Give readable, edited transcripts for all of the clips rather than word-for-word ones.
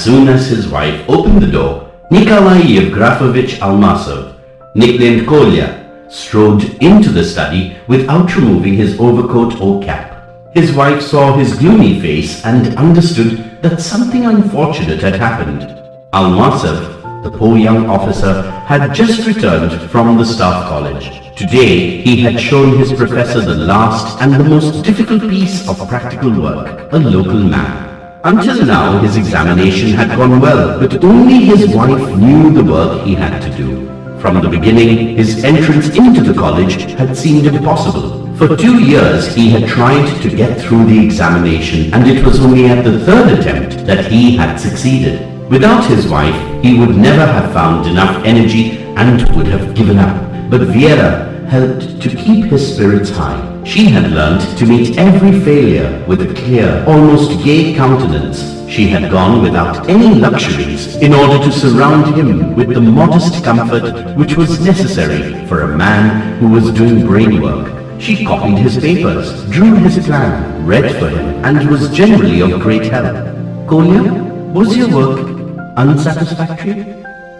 soon as his wife opened the door, Nikolai Yevgrafovich Almasov, nicknamed Kolya, strode into the study without removing his overcoat or cap. His wife saw his gloomy face and understood that something unfortunate had happened. Almasov, the poor young officer, had just returned from the Staff College. Today, he had shown his professor the last and the most difficult piece of practical work, a local map. Until now, his examination had gone well, but only his wife knew the work he had to do. From the beginning, his entrance into the college had seemed impossible. For 2 years, he had tried to get through the examination, and it was only at the third attempt that he had succeeded. Without his wife, he would never have found enough energy and would have given up. But Vera helped to keep his spirits high. She had learned to meet every failure with a clear, almost gay countenance. She had gone without any luxuries in order to surround him with the modest comfort which was necessary for a man who was doing brain work. She copied his papers, drew his plan, read for him, and was generally of great help. Kolya, was your work unsatisfactory?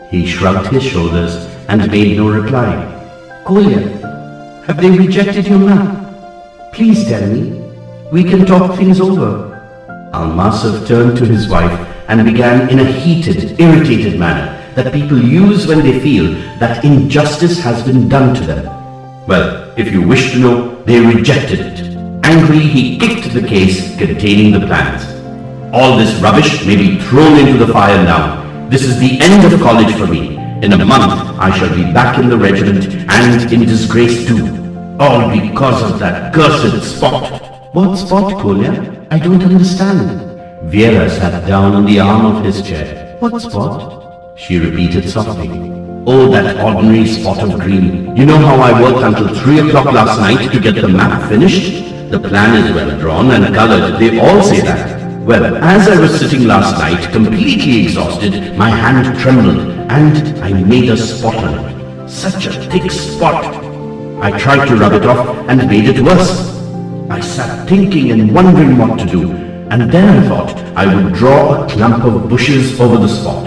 He shrugged his shoulders and made no reply. Kolya, have they rejected your map? Please tell me. We can talk things over. Almasov turned to his wife and began in a heated, irritated manner that people use when they feel that injustice has been done to them. Well, if you wish to know, they rejected it. Angry, he kicked the case containing the plans. All this rubbish may be thrown into the fire now. This is the end of college for me. In a month, I shall be back in the regiment and in disgrace too. All because of that cursed Spot. What Spot, Kolya? I don't understand. Vera sat down on the arm of his chair. What Spot? She repeated softly. Oh, that ordinary spot of green. You know how I worked until 3 o'clock last night to get the map finished? The plan is well drawn and colored. They all say that. Well, as I was sitting last night, completely exhausted, my hand trembled and I made a spot on it. Such a thick spot. I tried to rub it off and made it worse. I sat thinking and wondering what to do, and then I thought I would draw a clump of bushes over the spot.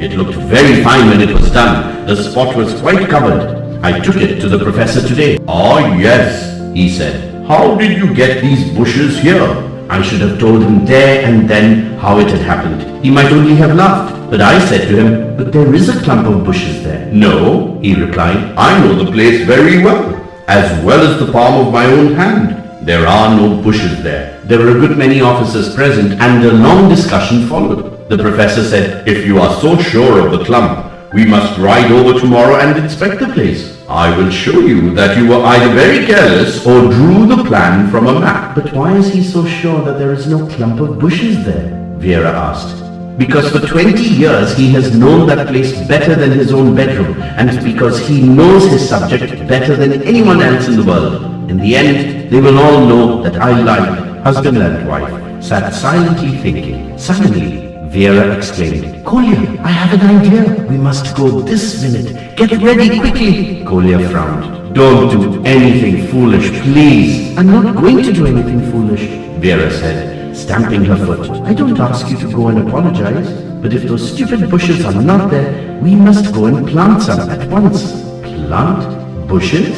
It looked very fine when it was done. The spot was quite covered. I took it to the professor today. Ah, yes, he said. How did you get these bushes here? I should have told him there and then how it had happened. He might only have laughed. But I said to him, but there is a clump of bushes there. No, he replied. I know the place very well as the palm of my own hand. There are no bushes there. There were a good many officers present and a long discussion followed. The professor said, if you are so sure of the clump, we must ride over tomorrow and inspect the place. I will show you that you were either very careless or drew the plan from a map. But why is he so sure that there is no clump of bushes there? Vera asked. Because for 20 years he has known that place better than his own bedroom, and because he knows his subject better than anyone else in the world. In the end, they will all know that I lied. Husband and wife sat silently thinking. Suddenly, Vera exclaimed, Kolya, I have an idea. We must go this minute. Get ready quickly. Kolya frowned. Don't do anything foolish, please. I'm not going to do anything foolish, Vera said, stamping her foot. I don't ask you to go and apologize, but if those stupid bushes are not there, we must go and plant some at once. Plant bushes?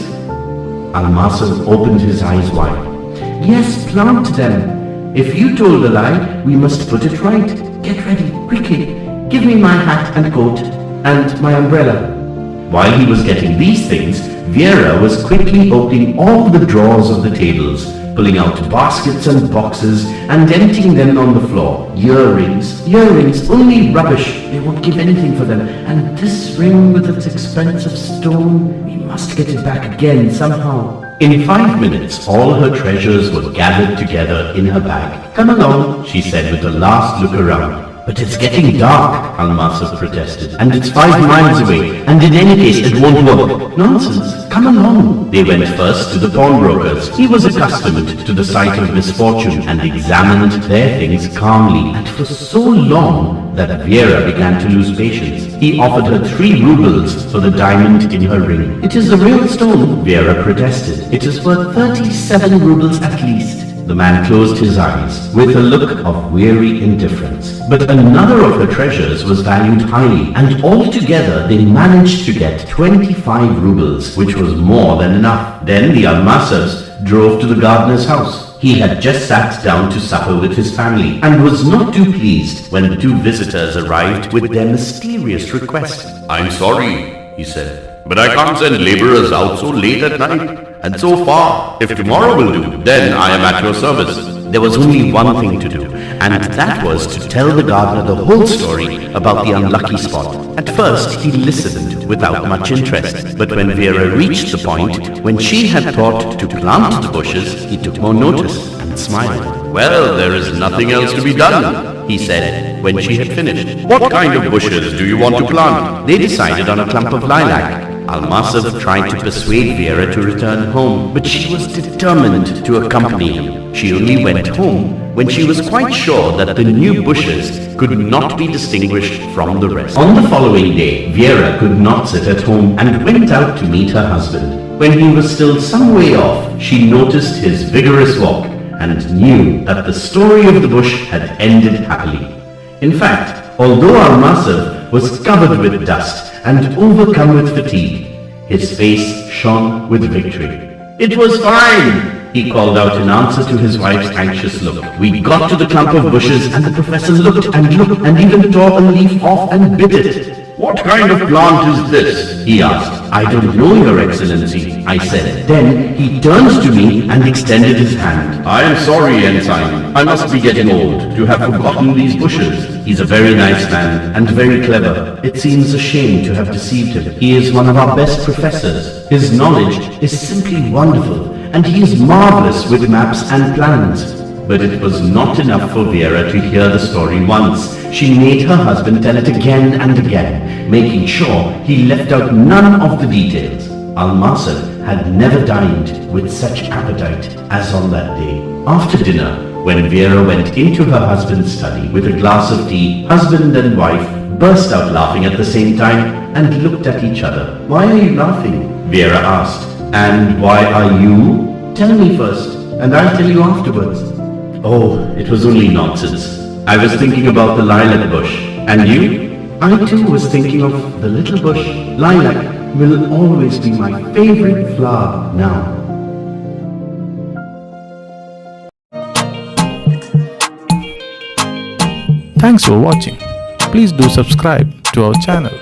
Almasov opened his eyes wide. Yes, plant them. If you told a lie, we must put it right. Get ready, quickly. Give me my hat and coat, and my umbrella. While he was getting these things, Vera was quickly opening all the drawers of the tables, pulling out baskets and boxes, and emptying them on the floor. Earrings, only rubbish. They won't give anything for them. And this ring with its expensive stone, we must get it back again somehow. In 5 minutes, all her treasures were gathered together in her bag. Come along, she said with a last look around. But it's getting dark, Almasov protested, and it's 5 miles away, and in any case it won't work. Nonsense, come along. They went first to the pawnbrokers. He was accustomed to the sight of misfortune and examined their things calmly, and for so long that Vera began to lose patience. He offered her 3 rubles for the diamond in her ring. It is a real stone, Vera protested. It is worth 37 rubles at least. The man closed his eyes with a look of weary indifference. But another of her treasures was valued highly, and altogether they managed to get 25 rubles, which was more than enough. Then the Almasovs drove to the gardener's house. He had just sat down to supper with his family and was not too pleased when the two visitors arrived with their mysterious request. "I'm sorry," he said, "but I can't send laborers out so late at night and so far. If tomorrow will do, then I am at your service." There was only one thing to do, and that was to tell the gardener the whole story about the unlucky spot. At first, he listened without much interest, but when Vera reached the point when she had thought to plant the bushes, he took more notice and smiled. "Well, there is nothing else to be done," he said when she had finished. "What kind of bushes do you want to plant?" They decided on a clump of lilac. Almasov tried to persuade Vera to return home, but she was determined to accompany him. She only went home when she was quite sure that the new bushes could not be distinguished from the rest. On the following day, Vera could not sit at home and went out to meet her husband. When he was still some way off, she noticed his vigorous walk and knew that the story of the bush had ended happily. In fact, although Almasov was covered with dust and overcome with fatigue, his face shone with victory. "It was fine," he called out in answer to his wife's anxious look. "We got to the clump of bushes and the professor looked and even tore a leaf off and bit it." "What kind of plant is this?" he asked. "I don't know, Your Excellency," I said. Then he turned to me and extended his hand. "I am sorry, Ensign. I must be getting old to have forgotten these bushes." "He's a very nice man and very clever. It seems a shame to have deceived him. He is one of our best professors. His knowledge is simply wonderful, and he is marvelous with maps and plans." But it was not enough for Vera to hear the story once. She made her husband tell it again and again, making sure he left out none of the details. Almasov had never dined with such appetite as on that day. After dinner, when Vera went into her husband's study with a glass of tea, husband and wife burst out laughing at the same time and looked at each other. "Why are you laughing?" Vera asked. "And why are you?" "Tell me first, and I'll tell you afterwards." "Oh, it was only nonsense. I was thinking about the lilac bush. And you?" "I too was thinking of the little bush. Lilac will always be my favorite flower now." Thanks for watching. Please do subscribe to our channel.